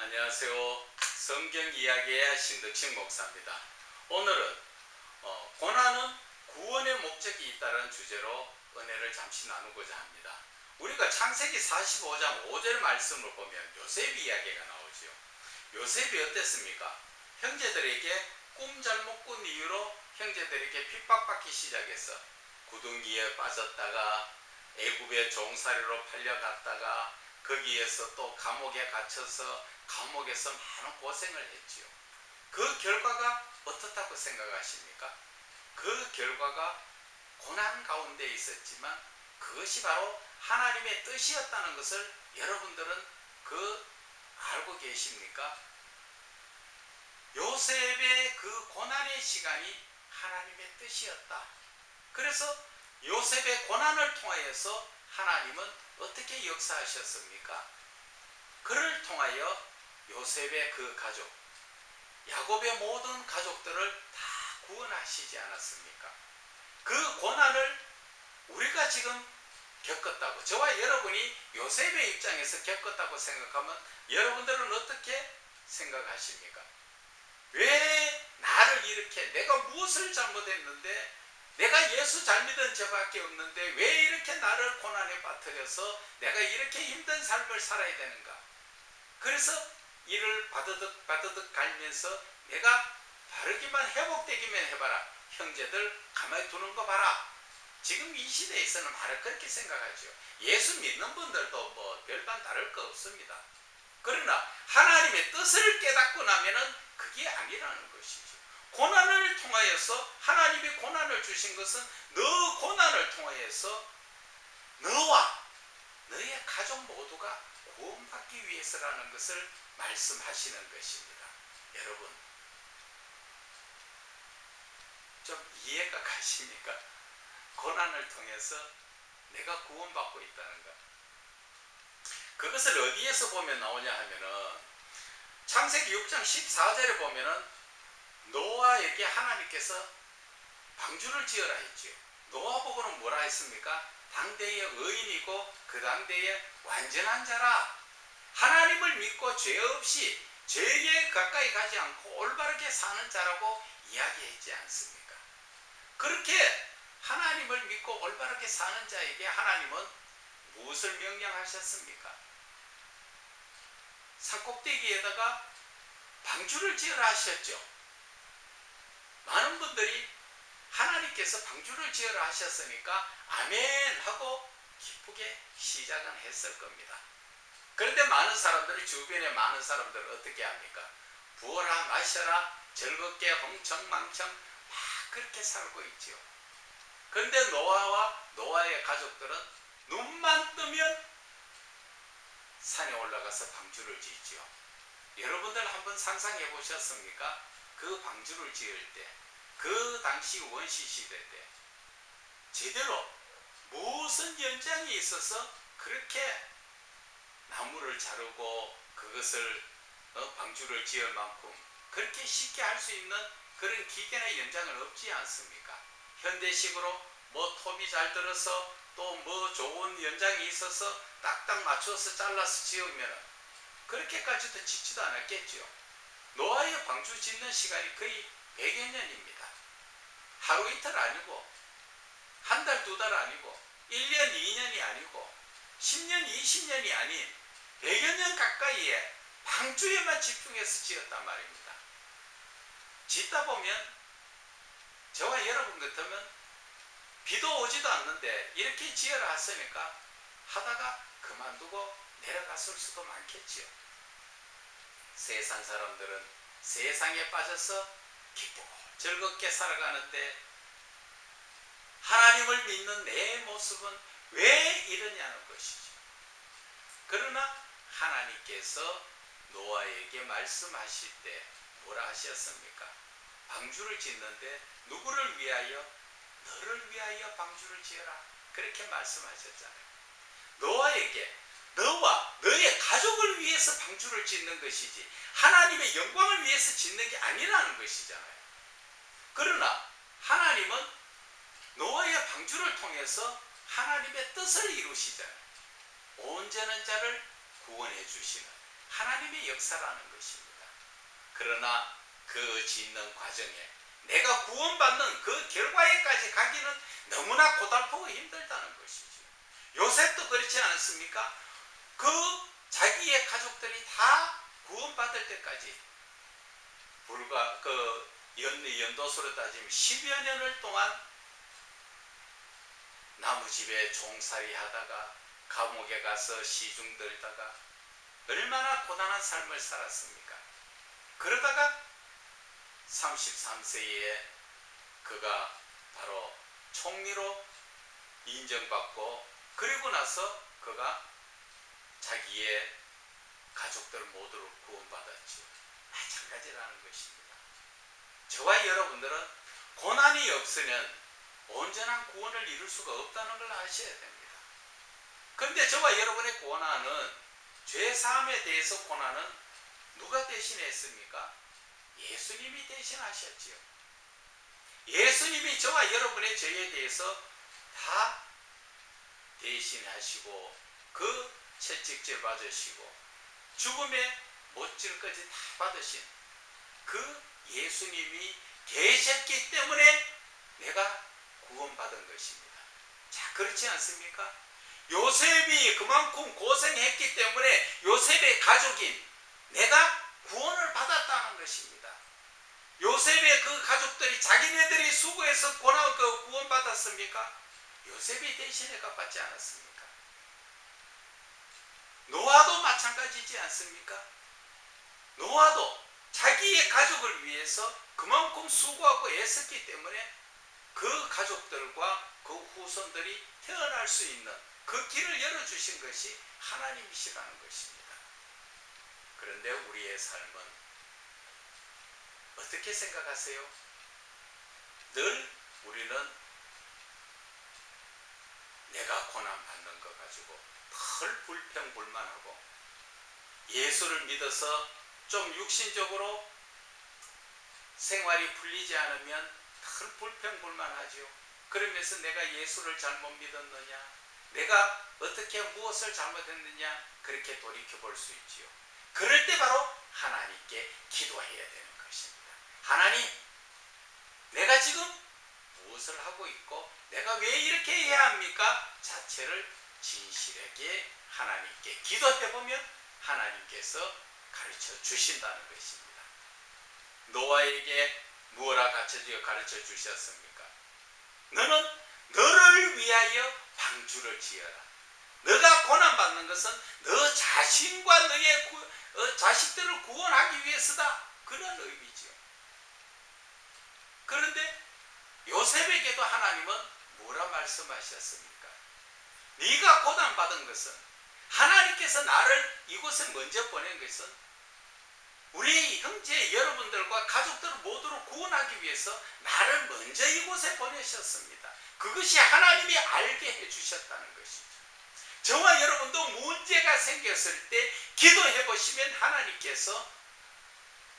안녕하세요. 성경 이야기의 신덕식 목사입니다. 오늘은 고난은 구원의 목적이 있다는 주제로 은혜를 잠시 나누고자 합니다. 우리가 창세기 45장 5절 말씀을 보면 요셉 이야기가 나오죠. 요셉이 어땠습니까? 형제들에게 꿈 잘못 꾼 이유로 형제들에게 핍박받기 시작해서 구덩이에 빠졌다가 애굽의 종살이로 팔려갔다가 거기에서 또 감옥에 갇혀서 감옥에서 많은 고생을 했지요. 그 결과가 어떻다고 생각하십니까? 그 결과가 고난 가운데 있었지만 그것이 바로 하나님의 뜻이었다는 것을 여러분들은 알고 계십니까? 요셉의 그 고난의 시간이 하나님의 뜻이었다. 그래서 요셉의 고난을 통하여서 하나님은 어떻게 역사하셨습니까? 그를 통하여 요셉의 그 가족, 야곱의 모든 가족들을 다 구원하시지 않았습니까? 그 고난을 우리가 지금 겪었다고, 저와 여러분이 요셉의 입장에서 겪었다고 생각하면 여러분들은 어떻게 생각하십니까? 왜 나를 이렇게, 내가 무엇을 잘못했는데, 내가 예수 잘 믿은 저밖에 없는데 왜 이렇게 나를 고난에 빠뜨려서 내가 이렇게 힘든 삶을 살아야 되는가? 그래서 이를 바드득 갈면서 내가 바르기만 회복되기만 해봐라. 형제들 가만히 두는 거 봐라. 지금 이 시대에서는 바로 그렇게 생각하죠. 예수 믿는 분들도 뭐 별반 다를 거 없습니다. 그러나 하나님의 뜻을 깨닫고 나면은 그게 아니라는 것이죠. 고난을 통하여서, 하나님이 고난을 주신 것은 너 고난을 통하여서 너와 너의 가족 모두가 구원받기 위해서라는 것을 말씀하시는 것입니다. 여러분, 좀 이해가 가십니까? 고난을 통해서 내가 구원받고 있다는 것. 그것을 어디에서 보면 나오냐 하면은 창세기 6장 14절에 보면은 노아에게 하나님께서 방주를 지어라 했지요. 노아 보고는 뭐라 했습니까? 당대의 의인이고 그 당대의 완전한 자라. 하나님을 믿고 죄 없이, 죄에 가까이 가지 않고 올바르게 사는 자라고 이야기했지 않습니까? 그렇게 하나님을 믿고 올바르게 사는 자에게 하나님은 무엇을 명령하셨습니까? 산꼭대기에다가 방주를 지으라 하셨죠. 많은 분들이 하나님께서 방주를 지으라 하셨으니까 아멘 하고 기쁘게 시작은 했을 겁니다. 그런데 많은 사람들이, 주변에 많은 사람들은 어떻게 합니까? 부어라 마셔라 즐겁게 흥청망청 막 그렇게 살고 있지요. 그런데 노아와 노아의 가족들은 눈만 뜨면 산에 올라가서 방주를 짓지요. 여러분들 한번 상상해 보셨습니까? 그 방주를 지을 때, 그 당시 원시 시대 때 제대로 무슨 연장이 있어서 그렇게 나무를 자르고 그것을 방주를 지을 만큼 그렇게 쉽게 할 수 있는 그런 기계나 연장은 없지 않습니까? 현대식으로 뭐 톱이 잘 들어서 또 뭐 좋은 연장이 있어서 딱딱 맞춰서 잘라서 지으면 그렇게까지도 짓지도 않았겠죠. 노아의 방주 짓는 시간이 거의 100여 년입니다. 하루 이틀 아니고, 한 달, 두 달 아니고, 1년, 2년이 아니고, 10년, 20년이 아닌 100여 년 가까이에 방주에만 집중해서 지었단 말입니다. 짓다 보면 저와 여러분 같으면 비도 오지도 않는데 이렇게 지어라 했으니까 하다가 그만두고 내려갔을 수도 많겠지요. 세상 사람들은 세상에 빠져서 기쁘고 즐겁게 살아가는데 하나님을 믿는 내 모습은 왜 이러냐는 것이죠. 그러나 하나님께서 노아에게 말씀하실 때 뭐라 하셨습니까? 방주를 짓는데 누구를 위하여? 너를 위하여 방주를 지어라. 그렇게 말씀하셨잖아요. 노아에게 너와 너의 가족을 위해서 방주를 짓는 것이지 하나님의 영광을 위해서 짓는 게 아니라는 것이잖아요. 그러나 하나님은 노아의 방주를 통해서 하나님의 뜻을 이루시잖아요. 온전한 자를 구원해 주시는 하나님의 역사라는 것입니다. 그러나 그 짓는 과정에 내가 구원받는 그 결과에까지 가기는 너무나 고달프고 힘들다는 것이죠. 요셉도 그렇지 않습니까? 그 자기의 가족들이 다 구원받을 때까지 불과 연도수로 따지면 10여 년을 동안 나무집에 종살이 하다가 감옥에 가서 시중 들다가 얼마나 고단한 삶을 살았습니까? 그러다가 33세에 그가 바로 총리로 인정받고, 그리고 나서 그가 자기의 가족들 모두를 구원받았지요. 마찬가지라는 것입니다. 저와 여러분들은 고난이 없으면 온전한 구원을 이룰 수가 없다는 걸 아셔야 됩니다. 그런데 저와 여러분의 고난은, 죄사함에 대해서 고난은 누가 대신했습니까? 예수님이 대신하셨지요. 예수님이 저와 여러분의 죄에 대해서 다 대신하시고 그 채찍질 받으시고 죽음의 못질까지 다 받으신 그 예수님이 계셨기 때문에 내가 구원받은 것입니다. 자, 그렇지 않습니까? 요셉이 그만큼 고생했기 때문에 요셉의 가족인 내가 구원을 받았다는 것입니다. 요셉의 그 가족들이 자기네들이 수고해서 구원받았습니까? 요셉이 대신에 갚았지 않았습니까? 노아도 마찬가지지 않습니까? 노아도 자기의 가족을 위해서 그만큼 수고하고 애썼기 때문에 그 가족들과 그 후손들이 태어날 수 있는 그 길을 열어주신 것이 하나님이시라는 것입니다. 그런데 우리의 삶은 어떻게 생각하세요? 늘 우리는 내가 고난받는 거 가지고 늘 불평불만하고, 예수를 믿어서 좀 육신적으로 생활이 풀리지 않으면 늘 불평불만하죠. 그러면서 내가 예수를 잘못 믿었느냐, 내가 어떻게 무엇을 잘못했느냐, 그렇게 돌이켜볼 수 있지요. 그럴 때 바로 하나님께 기도해야 되는 것입니다. 하나님, 내가 지금 무엇을 하고 있고 내가 왜 이렇게 해야 합니까? 자체를 진실하게 하나님께 기도해보면 하나님께서 가르쳐 주신다는 것입니다. 노아에게 무엇라 가르쳐 주셨습니까? 너는 너를 위하여 방주를 지어라. 너가 고난받는 것은 너 자신과 너의 자식들을 구원하기 위해서다. 그런 의미죠. 그런데 요셉에게도 하나님은 뭐라 말씀하셨습니까? 네가 고난받은 것은, 하나님께서 나를 이곳에 먼저 보낸 것은 우리 형제 여러분들과 가족들을 모두를 구원하기 위해서 나를 먼저 이곳에 보내셨습니다. 그것이 하나님이 알게 해주셨다는 것이죠. 저와 여러분도 문제가 생겼을 때 기도해 보시면 하나님께서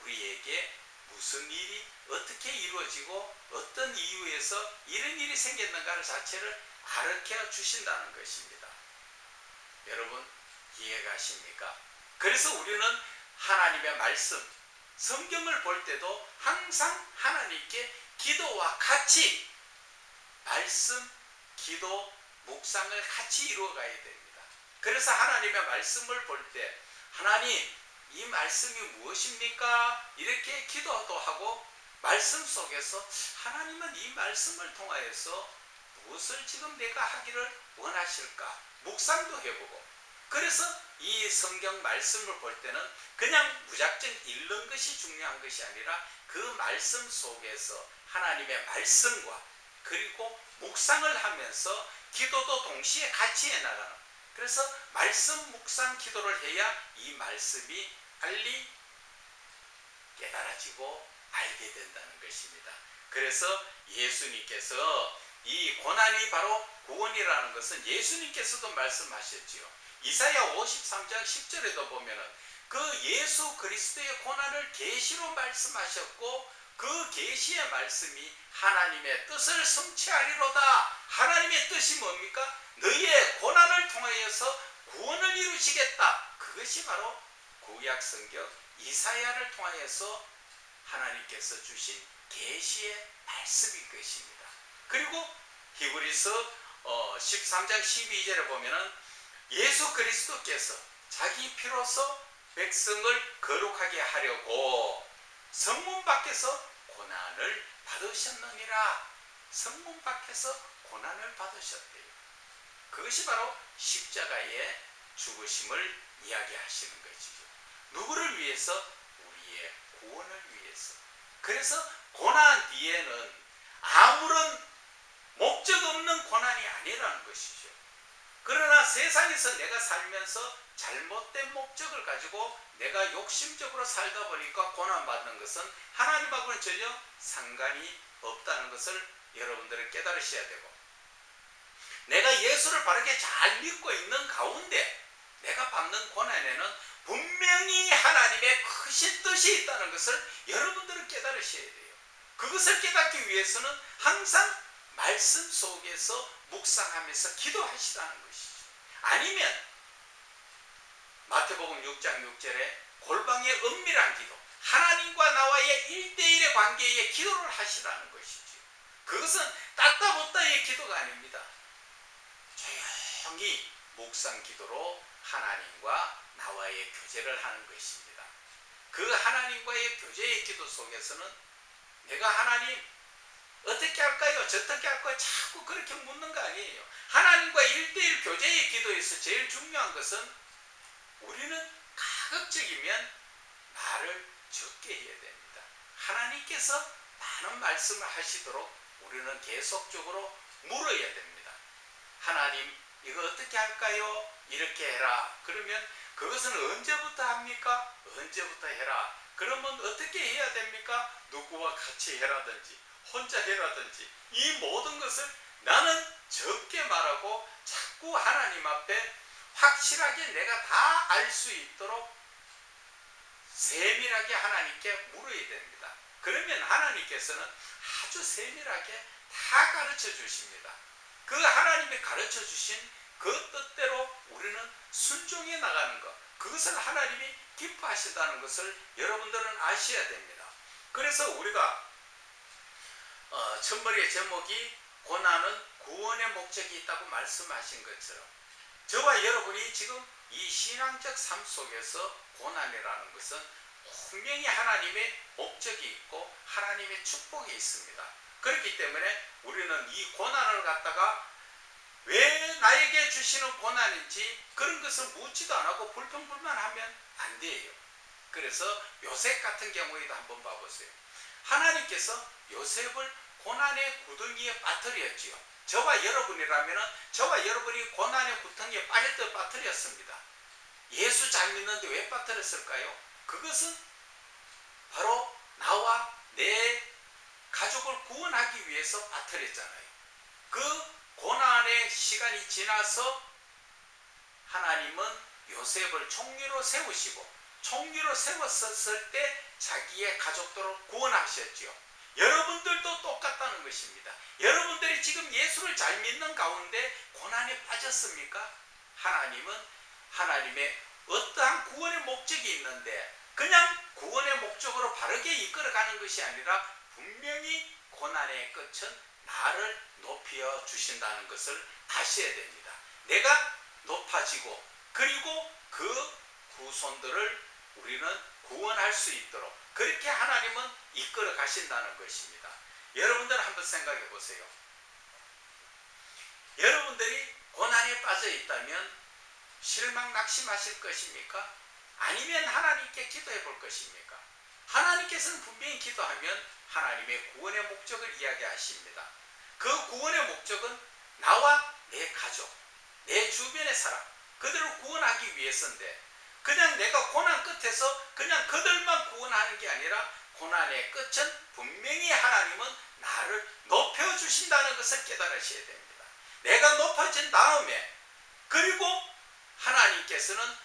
우리에게 무슨 일이 어떻게 이루어지고 어떤 이유에서 이런 일이 생겼는가 자체를 가르쳐 주신다는 것입니다. 여러분 이해가십니까? 그래서 우리는 하나님의 말씀, 성경을 볼 때도 항상 하나님께 기도와 같이 말씀, 기도, 묵상을 같이 이루어 가야 됩니다. 그래서 하나님의 말씀을 볼 때 하나님, 이 말씀이 무엇입니까? 이렇게 기도도 하고, 말씀 속에서 하나님은 이 말씀을 통하여서 무엇을 지금 내가 하기를 원하실까? 묵상도 해보고, 그래서 이 성경 말씀을 볼 때는 그냥 무작정 읽는 것이 중요한 것이 아니라 그 말씀 속에서 하나님의 말씀과 그리고 묵상을 하면서 기도도 동시에 같이 해나가는, 그래서 말씀 묵상 기도를 해야 이 말씀이 빨리 깨달아지고 알게 된다는 것입니다. 그래서 예수님께서 이 고난이 바로 구원이라는 것은 예수님께서도 말씀하셨지요. 이사야 53장 10절에도 보면은 그 예수 그리스도의 고난을 계시로 말씀하셨고, 그 계시의 말씀이 하나님의 뜻을 성취하리로다. 하나님의 뜻이 뭡니까? 너희의 고난을 통하여서 구원을 이루시겠다. 그것이 바로 구약 성경 이사야를 통하여서 하나님께서 주신 계시의 말씀일 것입니다. 그리고 히브리서 13장 12절에 보면은 예수 그리스도께서 자기 피로서 백성을 거룩하게 하려고 성문 밖에서 고난을 받으셨느니라. 성문 밖에서 고난을 받으셨대요. 그것이 바로 십자가의 죽으심을 이야기하시는 것이죠. 누구를 위해서? 우리의 구원을 위해서. 그래서 고난 뒤에는 아무런 목적 없는 고난이 아니라는 것이죠. 그러나 세상에서 내가 살면서 잘못된 목적을 가지고 내가 욕심적으로 살다 보니까 고난받는 것은 하나님하고는 전혀 상관이 없다는 것을 여러분들은 깨달으셔야 되고, 내가 예수를 바르게 잘 믿고 있는 가운데 내가 받는 고난에는 분명히 하나님의 크신 뜻이 있다는 것을 여러분들은 깨달으셔야 돼요. 그것을 깨닫기 위해서는 항상 말씀 속에서 묵상하면서 기도하시라는 것이죠. 아니면 마태복음 6장 6절에 골방의 은밀한 기도, 하나님과 나와의 1대1의 관계에 기도를 하시라는 것이죠. 그것은 따따붙다의 기도가 아닙니다. 조용히 묵상 기도로 하나님과 나와의 교제를 하는 것입니다. 그 하나님과의 교제의 기도 속에서는 내가 하나님 어떻게 할까요? 저떻게 할까요? 자꾸 그렇게 묻는 거 아니에요. 하나님과 1대1 교제의 기도에서 제일 중요한 것은 우리는 가급적이면 말을 적게 해야 됩니다. 하나님께서 많은 말씀을 하시도록 우리는 계속적으로 물어야 됩니다. 하나님 이거 어떻게 할까요? 이렇게 해라. 그러면 그것은 언제부터 합니까? 언제부터 해라. 그러면 어떻게 해야 됩니까? 누구와 같이 해라든지 혼자 해라든지 이 모든 것을 나는 적게 말하고 자꾸 하나님 앞에 확실하게 내가 다 알 수 있도록 세밀하게 하나님께 물어야 됩니다. 그러면 하나님께서는 아주 세밀하게 다 가르쳐 주십니다. 그 하나님이 가르쳐 주신 그 뜻대로 우리는 순종해 나가는 것, 그것을 하나님이 기뻐하신다는 것을 여러분들은 아셔야 됩니다. 그래서 우리가 첫머리의 제목이 고난은 구원의 목적이 있다고 말씀하신 것처럼 저와 여러분이 지금 이 신앙적 삶 속에서 고난이라는 것은 분명히 하나님의 목적이 있고 하나님의 축복이 있습니다. 그렇기 때문에 우리는 이 고난을 갖다가 왜 나에게 주시는 고난인지 그런 것을 묻지도 않고 불평불만하면 안 돼요. 그래서 요셉 같은 경우에도 한번 봐보세요. 하나님께서 요셉을 고난의 구덩이에 빠뜨렸지요. 저와 여러분이라면 저와 여러분이 고난의 구덩이에 빠질 때 빠뜨렸습니다. 예수 잘 믿는데 왜 빠뜨렸을까요? 그것은 바로 나와 내 가족을 구원하기 위해서 빠뜨렸잖아요. 그 고난의 시간이 지나서 하나님은 요셉을 총리로 세우시고 총리로 세웠을 때 자기의 가족들을 구원하셨지요. 여러분들도 똑같다는 것입니다. 여러분들이 지금 예수를 잘 믿는 가운데 고난에 빠졌습니까? 하나님은 하나님의 어떠한 구원의 목적이 있는데 그냥 구원의 목적으로 바르게 이끌어가는 것이 아니라 분명히 고난의 끝은 나를 높여 주신다는 것을 아셔야 됩니다. 내가 높아지고 그리고 그 후손들을 우리는 구원할 수 있도록 그렇게 하나님은 이끌어 가신다는 것입니다. 여러분들 한번 생각해 보세요. 여러분들이 고난에 빠져 있다면 실망 낙심하실 것입니까? 아니면 하나님께 기도해 볼 것입니까? 하나님께서는 분명히 기도하면 하나님의 구원의 목적을 이야기하십니다. 그 구원의 목적은 나와 내 가족, 내 주변의 사람, 그들을 구원하기 위해서인데 그냥 내가 고난 끝에서 그냥 그들만 구원하는 게 아니라 고난의 끝은 분명히 하나님은 나를 높여주신다는 것을 깨달으셔야 됩니다. 내가 높아진 다음에 그리고 하나님께서는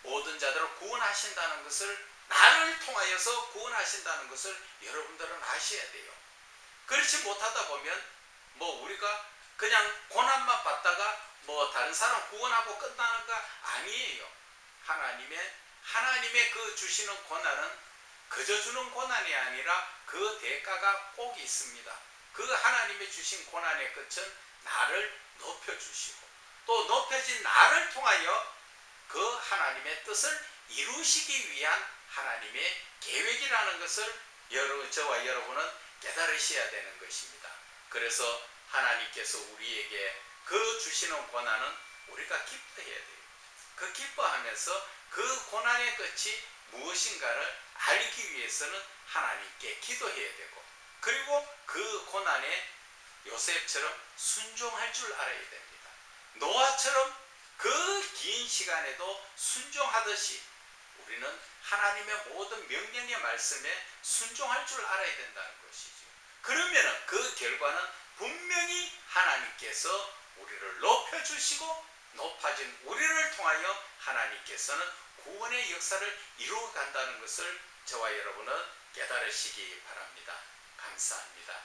모든 자들을 구원하신다는 것을 나를 통하여서 구원하신다는 것을 여러분들은 아셔야 돼요. 그렇지 못하다 보면 우리가 그냥 고난만 받다가 다른 사람 구원하고 끝나는 거 아니에요. 하나님의 하나님의 그 주시는 고난은 그저 주는 고난이 아니라 그 대가가 꼭 있습니다. 그 하나님의 주신 고난의 끝은 나를 높여주시고 또 높여진 나를 통하여 그 하나님의 뜻을 이루시기 위한 하나님의 계획이라는 것을 저와 여러분은 깨달으셔야 되는 것입니다. 그래서 하나님께서 우리에게 그 주시는 고난은 우리가 기뻐해야 돼요. 그 기뻐하면서 그 고난의 끝이 무엇인가를 알기 위해서는 하나님께 기도해야 되고, 그리고 그 고난에 요셉처럼 순종할 줄 알아야 됩니다. 노아처럼 그 긴 시간에도 순종하듯이 우리는 하나님의 모든 명령의 말씀에 순종할 줄 알아야 된다는 것이죠. 그러면 그 결과는 분명히 하나님께서 우리를 높여주시고 높아진 우리를 통하여 하나님께서는 구원의 역사를 이루어 간다는 것을 저와 여러분은 깨달으시기 바랍니다. 감사합니다.